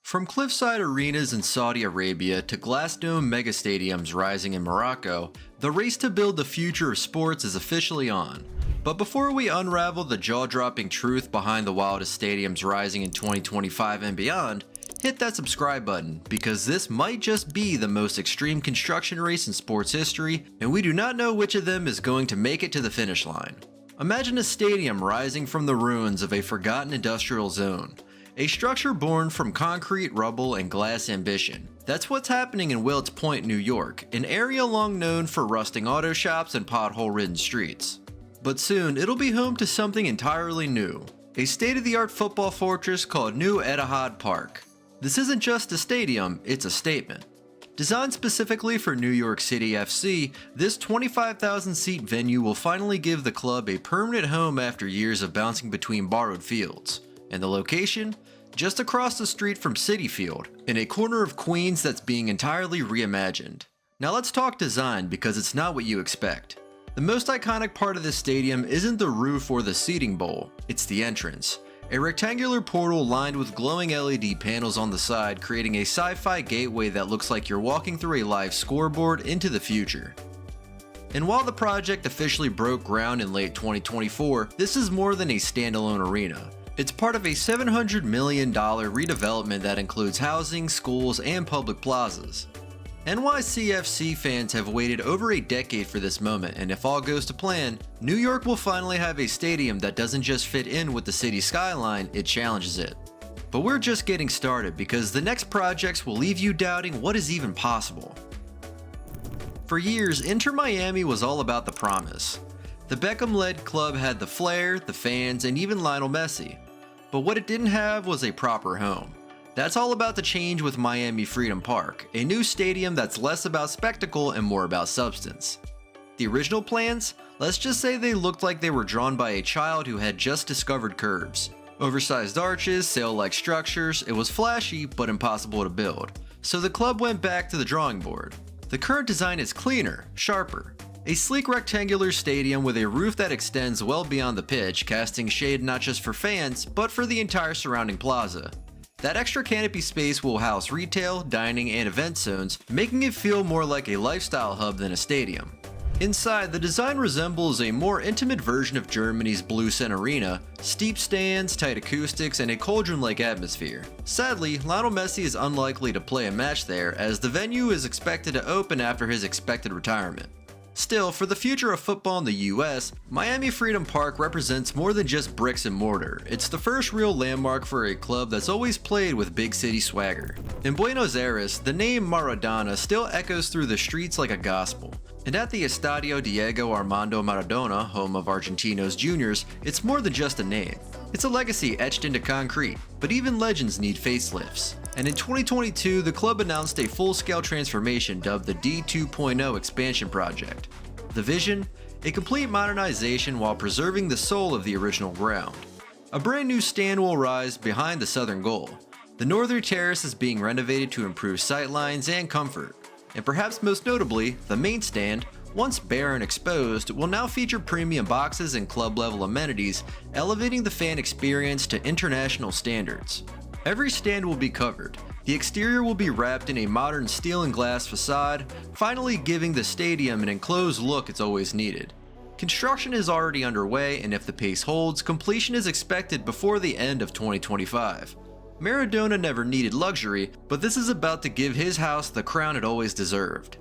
From cliffside arenas in Saudi Arabia to glass-dome megastadiums rising in Morocco, the race to build the future of sports is officially on. But before we unravel the jaw-dropping truth behind the wildest stadiums rising in 2025 and beyond, hit that subscribe button because this might just be the most extreme construction race in sports history, and we do not know which of them is going to make it to the finish line. Imagine a stadium rising from the ruins of a forgotten industrial zone. A structure born from concrete, rubble, and glass ambition. That's what's happening in Willetts Point, New York, an area long known for rusting auto shops and pothole-ridden streets. But soon, it'll be home to something entirely new. A state-of-the-art football fortress called New Etihad Park. This isn't just a stadium, it's a statement. Designed specifically for New York City FC, this 25,000-seat venue will finally give the club a permanent home after years of bouncing between borrowed fields. And the location? Just across the street from Citi Field, in a corner of Queens that's being entirely reimagined. Now let's talk design because it's not what you expect. The most iconic part of this stadium isn't the roof or the seating bowl, it's the entrance. A rectangular portal lined with glowing LED panels on the side, creating a sci-fi gateway that looks like you're walking through a live scoreboard into the future. And while the project officially broke ground in late 2024, this is more than a standalone arena. It's part of a $700 million redevelopment that includes housing, schools, and public plazas. NYCFC fans have waited over a decade for this moment, and if all goes to plan, New York will finally have a stadium that doesn't just fit in with the city skyline, it challenges it. But we're just getting started because the next projects will leave you doubting what is even possible. For years, Inter Miami was all about the promise. The Beckham-led club had the flair, the fans, and even Lionel Messi. But what it didn't have was a proper home. That's all about to change with Miami Freedom Park, a new stadium that's less about spectacle and more about substance. The original plans? Let's just say they looked like they were drawn by a child who had just discovered curves. Oversized arches, sail-like structures, it was flashy but impossible to build. So the club went back to the drawing board. The current design is cleaner, sharper. A sleek rectangular stadium with a roof that extends well beyond the pitch, casting shade not just for fans, but for the entire surrounding plaza. That extra canopy space will house retail, dining, and event zones, making it feel more like a lifestyle hub than a stadium. Inside, the design resembles a more intimate version of Germany's Blue Sen Arena, steep stands, tight acoustics, and a cauldron-like atmosphere. Sadly, Lionel Messi is unlikely to play a match there, as the venue is expected to open after his expected retirement. Still, for the future of football in the US, Miami Freedom Park represents more than just bricks and mortar. It's the first real landmark for a club that's always played with big city swagger. In Buenos Aires, the name Maradona still echoes through the streets like a gospel. And at the Estadio Diego Armando Maradona, home of Argentinos Juniors, it's more than just a name. It's a legacy etched into concrete, but even legends need facelifts. And in 2022, the club announced a full-scale transformation dubbed the D2.0 expansion project. The vision? A complete modernization while preserving the soul of the original ground. A brand new stand will rise behind the southern goal. The northern terrace is being renovated to improve sightlines and comfort. And perhaps most notably, the main stand, once bare and exposed, will now feature premium boxes and club-level amenities, elevating the fan experience to international standards. Every stand will be covered. The exterior will be wrapped in a modern steel and glass facade, finally giving the stadium an enclosed look it's always needed. Construction is already underway, and if the pace holds, completion is expected before the end of 2025. Maradona never needed luxury, but this is about to give his house the crown it always deserved.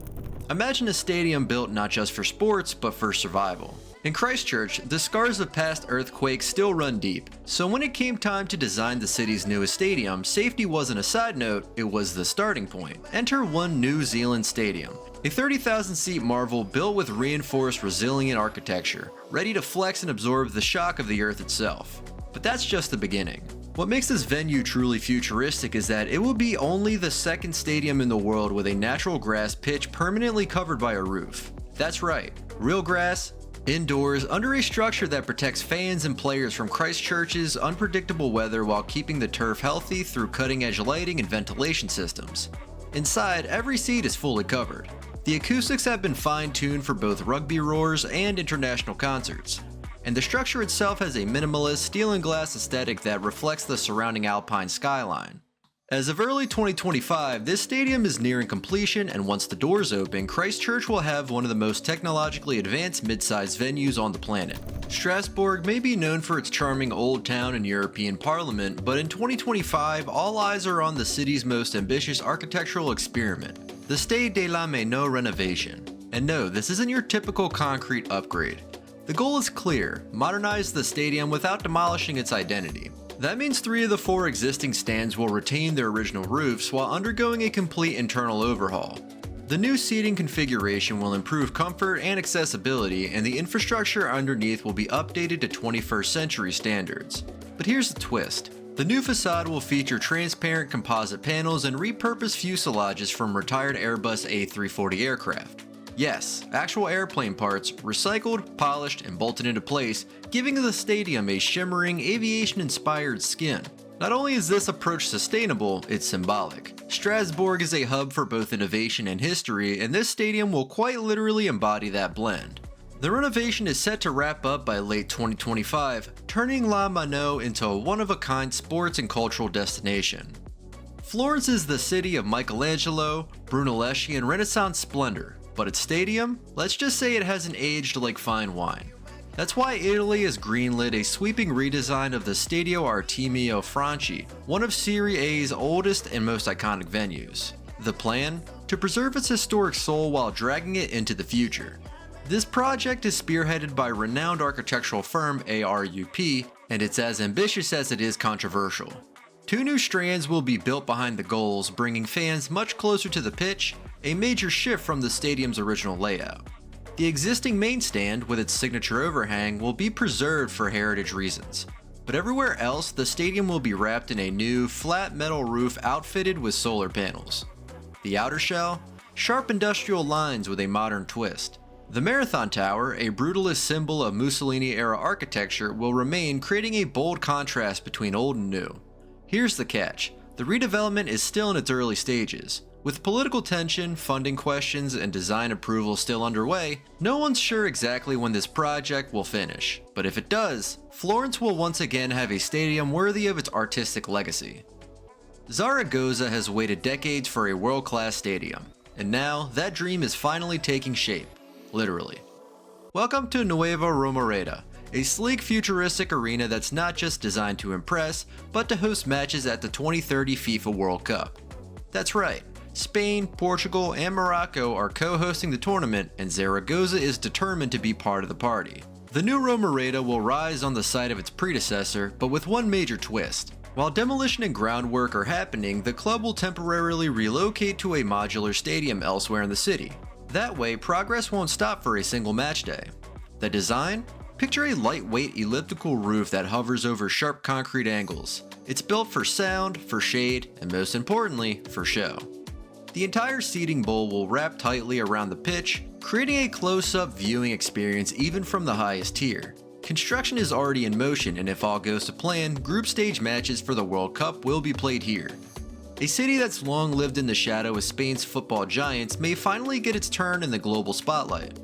Imagine a stadium built not just for sports, but for survival. In Christchurch, the scars of past earthquakes still run deep, so when it came time to design the city's newest stadium, safety wasn't a side note, it was the starting point. Enter One New Zealand Stadium, a 30,000-seat marvel built with reinforced resilient architecture, ready to flex and absorb the shock of the earth itself. But that's just the beginning. What makes this venue truly futuristic is that it will be only the second stadium in the world with a natural grass pitch permanently covered by a roof. That's right, real grass, indoors, under a structure that protects fans and players from Christchurch's unpredictable weather while keeping the turf healthy through cutting-edge lighting and ventilation systems. Inside, every seat is fully covered. The acoustics have been fine-tuned for both rugby roars and international concerts. And the structure itself has a minimalist steel and glass aesthetic that reflects the surrounding alpine skyline. As of early 2025, this stadium is nearing completion, and once the doors open, Christchurch will have one of the most technologically advanced mid-sized venues on the planet. Strasbourg may be known for its charming old town and European Parliament, but in 2025, all eyes are on the city's most ambitious architectural experiment, the Stade de la Méno renovation. And no, this isn't your typical concrete upgrade. The goal is clear: modernize the stadium without demolishing its identity. That means 3 of the 4 existing stands will retain their original roofs while undergoing a complete internal overhaul. The new seating configuration will improve comfort and accessibility, and the infrastructure underneath will be updated to 21st century standards. But here's the twist. The new facade will feature transparent composite panels and repurposed fuselages from retired Airbus A340 aircraft. Yes, actual airplane parts, recycled, polished, and bolted into place, giving the stadium a shimmering, aviation-inspired skin. Not only is this approach sustainable, it's symbolic. Strasbourg is a hub for both innovation and history, and this stadium will quite literally embody that blend. The renovation is set to wrap up by late 2025, turning La Méno into a one-of-a-kind sports and cultural destination. Florence is the city of Michelangelo, Brunelleschi, and Renaissance splendor. But its stadium? Let's just say it hasn't aged like fine wine. That's why Italy has greenlit a sweeping redesign of the Stadio Artemio Franchi, one of Serie A's oldest and most iconic venues. The plan? To preserve its historic soul while dragging it into the future. This project is spearheaded by renowned architectural firm ARUP, and it's as ambitious as it is controversial. 2 new strands will be built behind the goals, bringing fans much closer to the pitch, a major shift from the stadium's original layout. The existing main stand, with its signature overhang, will be preserved for heritage reasons. But everywhere else, the stadium will be wrapped in a new, flat metal roof outfitted with solar panels. The outer shell? Sharp industrial lines with a modern twist. The Marathon Tower, a brutalist symbol of Mussolini-era architecture, will remain, creating a bold contrast between old and new. Here's the catch. The redevelopment is still in its early stages. With political tension, funding questions, and design approval still underway, no one's sure exactly when this project will finish. But if it does, Florence will once again have a stadium worthy of its artistic legacy. Zaragoza has waited decades for a world-class stadium, and now that dream is finally taking shape, literally. Welcome to Nueva Romareda, a sleek, futuristic arena that's not just designed to impress, but to host matches at the 2030 FIFA World Cup. That's right. Spain, Portugal, and Morocco are co-hosting the tournament, and Zaragoza is determined to be part of the party. The new Romareda will rise on the site of its predecessor, but with one major twist. While demolition and groundwork are happening, the club will temporarily relocate to a modular stadium elsewhere in the city. That way, progress won't stop for a single match day. The design? Picture a lightweight elliptical roof that hovers over sharp concrete angles. It's built for sound, for shade, and most importantly, for show. The entire seating bowl will wrap tightly around the pitch, creating a close-up viewing experience even from the highest tier. Construction is already in motion, and if all goes to plan, group stage matches for the World Cup will be played here. A city that's long lived in the shadow of Spain's football giants may finally get its turn in the global spotlight.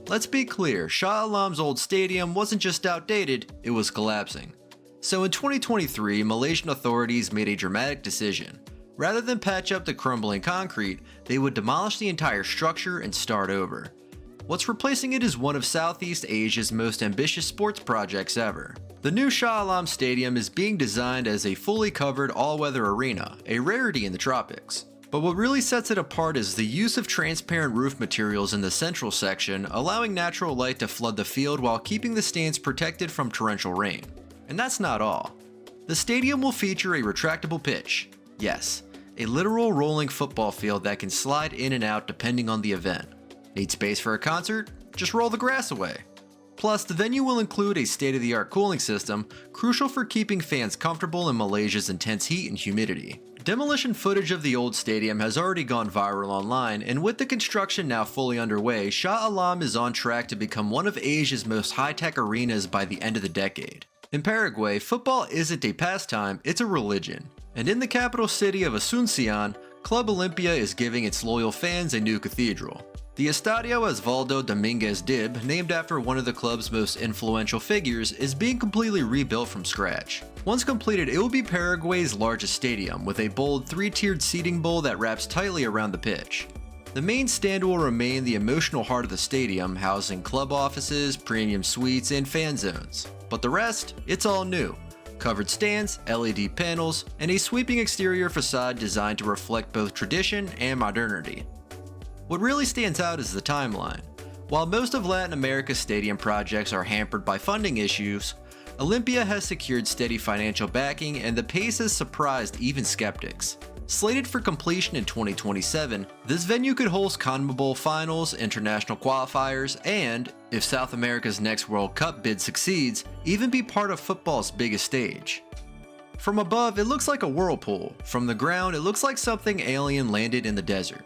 Let's be clear, Shah Alam's old stadium wasn't just outdated, it was collapsing. So in 2023, Malaysian authorities made a dramatic decision. Rather than patch up the crumbling concrete, they would demolish the entire structure and start over. What's replacing it is one of Southeast Asia's most ambitious sports projects ever. The new Shah Alam Stadium is being designed as a fully covered all-weather arena, a rarity in the tropics. But what really sets it apart is the use of transparent roof materials in the central section, allowing natural light to flood the field while keeping the stands protected from torrential rain. And that's not all. The stadium will feature a retractable pitch. Yes, a literal rolling football field that can slide in and out depending on the event. Need space for a concert? Just roll the grass away. Plus, the venue will include a state-of-the-art cooling system, crucial for keeping fans comfortable in Malaysia's intense heat and humidity. Demolition footage of the old stadium has already gone viral online, and with the construction now fully underway, Shah Alam is on track to become one of Asia's most high-tech arenas by the end of the decade. In Paraguay, football isn't a pastime, it's a religion. And in the capital city of Asuncion, Club Olimpia is giving its loyal fans a new cathedral. The Estadio Osvaldo Dominguez Dib, named after one of the club's most influential figures, is being completely rebuilt from scratch. Once completed, it will be Paraguay's largest stadium, with a bold three-tiered seating bowl that wraps tightly around the pitch. The main stand will remain the emotional heart of the stadium, housing club offices, premium suites, and fan zones. But the rest, it's all new. Covered stands, LED panels, and a sweeping exterior facade designed to reflect both tradition and modernity. What really stands out is the timeline. While most of Latin America's stadium projects are hampered by funding issues, Olimpia has secured steady financial backing, and the pace has surprised even skeptics. Slated for completion in 2027, this venue could host CONMEBOL finals, international qualifiers, and, if South America's next World Cup bid succeeds, even be part of football's biggest stage. From above, it looks like a whirlpool. From the ground, it looks like something alien landed in the desert.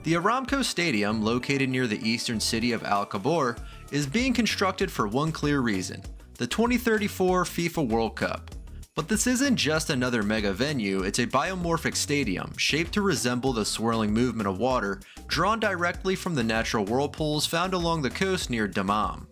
The Aramco Stadium, located near the eastern city of Al Khor, is being constructed for one clear reason: the 2034 FIFA World Cup. But this isn't just another mega venue, it's a biomorphic stadium shaped to resemble the swirling movement of water drawn directly from the natural whirlpools found along the coast near Dammam.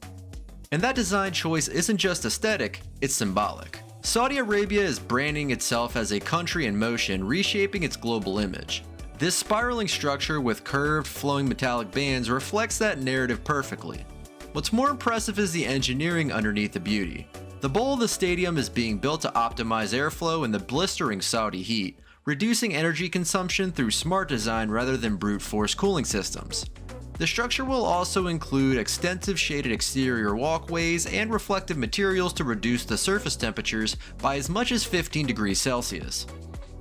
And that design choice isn't just aesthetic, it's symbolic. Saudi Arabia is branding itself as a country in motion, reshaping its global image. This spiraling structure with curved, flowing metallic bands reflects that narrative perfectly. What's more impressive is the engineering underneath the beauty. The bowl of the stadium is being built to optimize airflow in the blistering Saudi heat, reducing energy consumption through smart design rather than brute force cooling systems. The structure will also include extensive shaded exterior walkways and reflective materials to reduce the surface temperatures by as much as 15 degrees Celsius.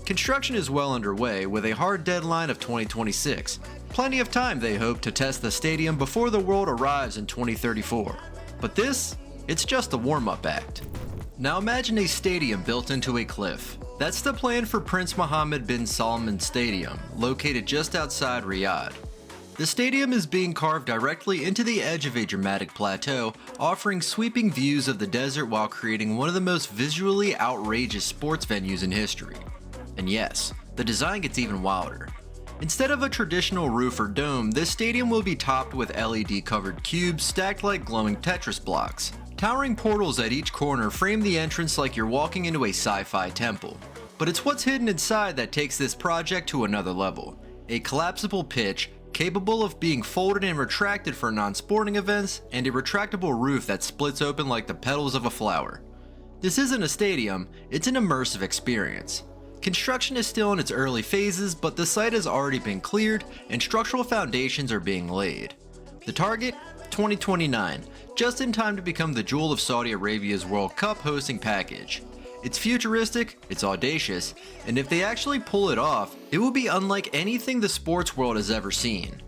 Construction is well underway, with a hard deadline of 2026. Plenty of time, they hope, to test the stadium before the world arrives in 2034. But it's just a warm-up act. Now imagine a stadium built into a cliff. That's the plan for Prince Mohammed bin Salman Stadium, located just outside Riyadh. The stadium is being carved directly into the edge of a dramatic plateau, offering sweeping views of the desert while creating one of the most visually outrageous sports venues in history. And yes, the design gets even wilder. Instead of a traditional roof or dome, this stadium will be topped with LED-covered cubes stacked like glowing Tetris blocks. Towering portals at each corner frame the entrance like you're walking into a sci-fi temple. But it's what's hidden inside that takes this project to another level. A collapsible pitch, capable of being folded and retracted for non-sporting events, and a retractable roof that splits open like the petals of a flower. This isn't a stadium, it's an immersive experience. Construction is still in its early phases, but the site has already been cleared and structural foundations are being laid. The target? 2029, just in time to become the jewel of Saudi Arabia's World Cup hosting package. It's futuristic, it's audacious, and if they actually pull it off, it will be unlike anything the sports world has ever seen.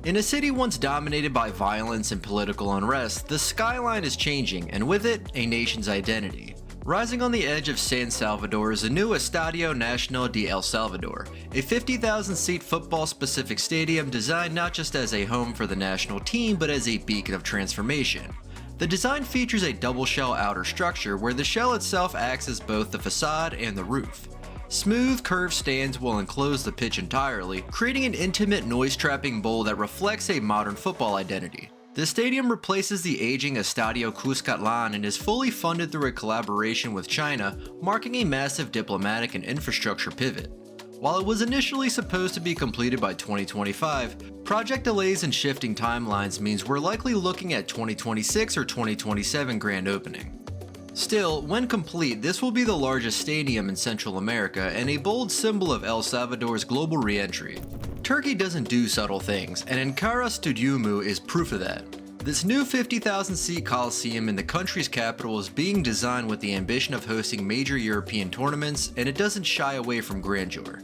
In a city once dominated by violence and political unrest, the skyline is changing, and with it, a nation's identity. Rising on the edge of San Salvador is the new Estadio Nacional de El Salvador, a 50,000-seat football-specific stadium designed not just as a home for the national team, but as a beacon of transformation. The design features a double-shell outer structure where the shell itself acts as both the facade and the roof. Smooth, curved stands will enclose the pitch entirely, creating an intimate, noise-trapping bowl that reflects a modern football identity. The stadium replaces the aging Estadio Cuscatlán and is fully funded through a collaboration with China, marking a massive diplomatic and infrastructure pivot. While it was initially supposed to be completed by 2025, project delays and shifting timelines means we're likely looking at 2026 or 2027 grand opening. Still, when complete, this will be the largest stadium in Central America and a bold symbol of El Salvador's global re-entry. Turkey doesn't do subtle things, and Ankara Stadyumu is proof of that. This new 50,000-seat coliseum in the country's capital is being designed with the ambition of hosting major European tournaments, and it doesn't shy away from grandeur.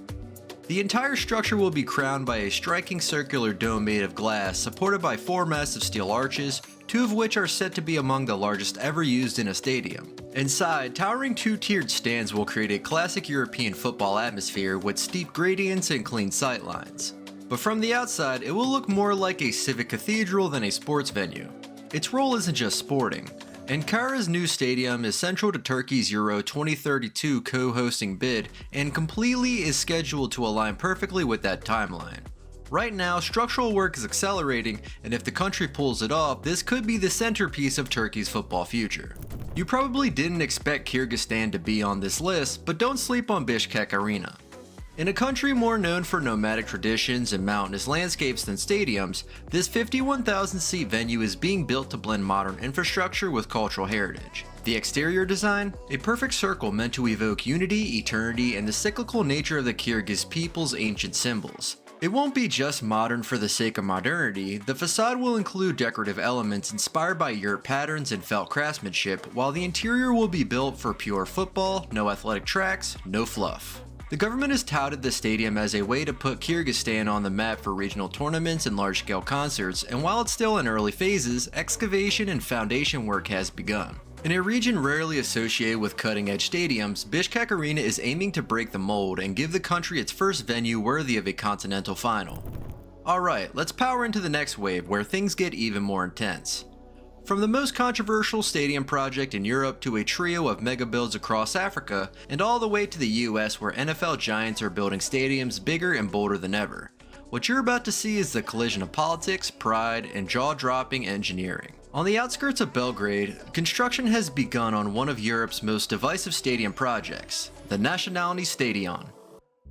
The entire structure will be crowned by a striking circular dome made of glass, supported by 4 massive steel arches, 2 of which are set to be among the largest ever used in a stadium. Inside, towering 2-tiered stands will create a classic European football atmosphere with steep gradients and clean sightlines. But from the outside, it will look more like a civic cathedral than a sports venue. Its role isn't just sporting. Ankara's new stadium is central to Turkey's Euro 2032 co-hosting bid and completely is scheduled to align perfectly with that timeline. Right now, structural work is accelerating, and if the country pulls it off, this could be the centerpiece of Turkey's football future. You probably didn't expect Kyrgyzstan to be on this list, but don't sleep on Bishkek Arena. In a country more known for nomadic traditions and mountainous landscapes than stadiums, this 51,000-seat venue is being built to blend modern infrastructure with cultural heritage. The exterior design? A perfect circle meant to evoke unity, eternity, and the cyclical nature of the Kyrgyz people's ancient symbols. It won't be just modern for the sake of modernity. The facade will include decorative elements inspired by yurt patterns and felt craftsmanship, while the interior will be built for pure football, no athletic tracks, no fluff. The government has touted the stadium as a way to put Kyrgyzstan on the map for regional tournaments and large-scale concerts, and while it's still in early phases, excavation and foundation work has begun. In a region rarely associated with cutting-edge stadiums, Bishkek Arena is aiming to break the mold and give the country its first venue worthy of a continental final. Alright, let's power into the next wave where things get even more intense. From the most controversial stadium project in Europe to a trio of mega builds across Africa, and all the way to the US where NFL giants are building stadiums bigger and bolder than ever. What you're about to see is the collision of politics, pride, and jaw-dropping engineering. On the outskirts of Belgrade, construction has begun on one of Europe's most divisive stadium projects, the Nationalny Stadion.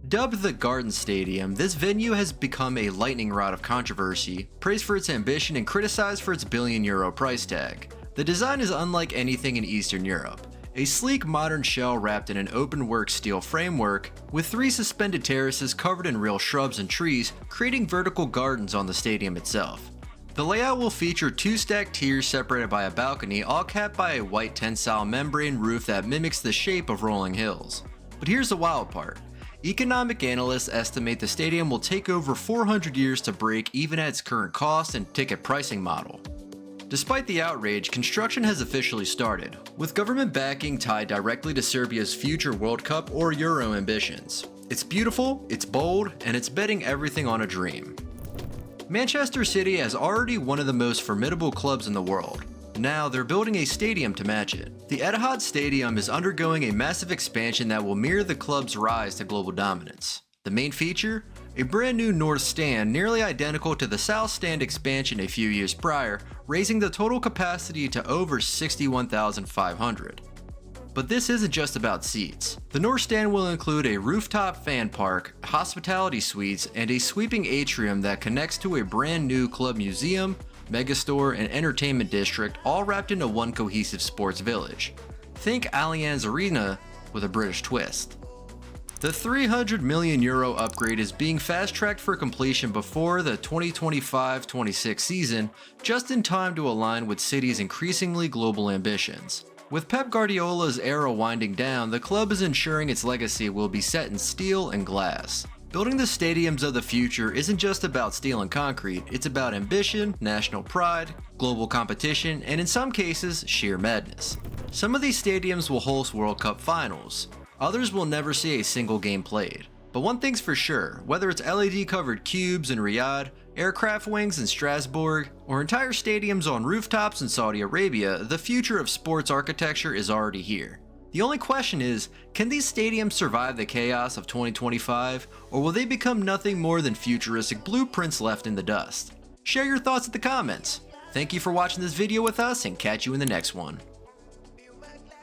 Dubbed the Garden Stadium, this venue has become a lightning rod of controversy, praised for its ambition and criticized for its billion-euro price tag. The design is unlike anything in Eastern Europe. A sleek modern shell wrapped in an open-work steel framework, with 3 suspended terraces covered in real shrubs and trees, creating vertical gardens on the stadium itself. The layout will feature 2 stacked tiers separated by a balcony, all capped by a white tensile membrane roof that mimics the shape of rolling hills. But here's the wild part. Economic analysts estimate the stadium will take over 400 years to break even at its current cost and ticket pricing model. Despite the outrage, construction has officially started, with government backing tied directly to Serbia's future World Cup or Euro ambitions. It's beautiful, it's bold, and it's betting everything on a dream. Manchester City has already one of the most formidable clubs in the world. Now they're building a stadium to match it. The Etihad Stadium is undergoing a massive expansion that will mirror the club's rise to global dominance. The main feature? A brand new north stand nearly identical to the south stand expansion a few years prior, raising the total capacity to over 61,500. But this isn't just about seats. The north stand will include a rooftop fan park, hospitality suites, and a sweeping atrium that connects to a brand new club museum, megastore, and entertainment district, all wrapped into one cohesive sports village. Think Allianz Arena with a British twist. The €300 million upgrade is being fast-tracked for completion before the 2025-26 season, just in time to align with City's increasingly global ambitions. With Pep Guardiola's era winding down, the club is ensuring its legacy will be set in steel and glass. Building the stadiums of the future isn't just about steel and concrete, it's about ambition, national pride, global competition, and in some cases, sheer madness. Some of these stadiums will host World Cup finals. Others will never see a single game played. But one thing's for sure, whether it's LED-covered cubes in Riyadh, aircraft wings in Strasbourg, or entire stadiums on rooftops in Saudi Arabia, the future of sports architecture is already here. The only question is, can these stadiums survive the chaos of 2025, or will they become nothing more than futuristic blueprints left in the dust? Share your thoughts in the comments. Thank you for watching this video with us, and catch you in the next one.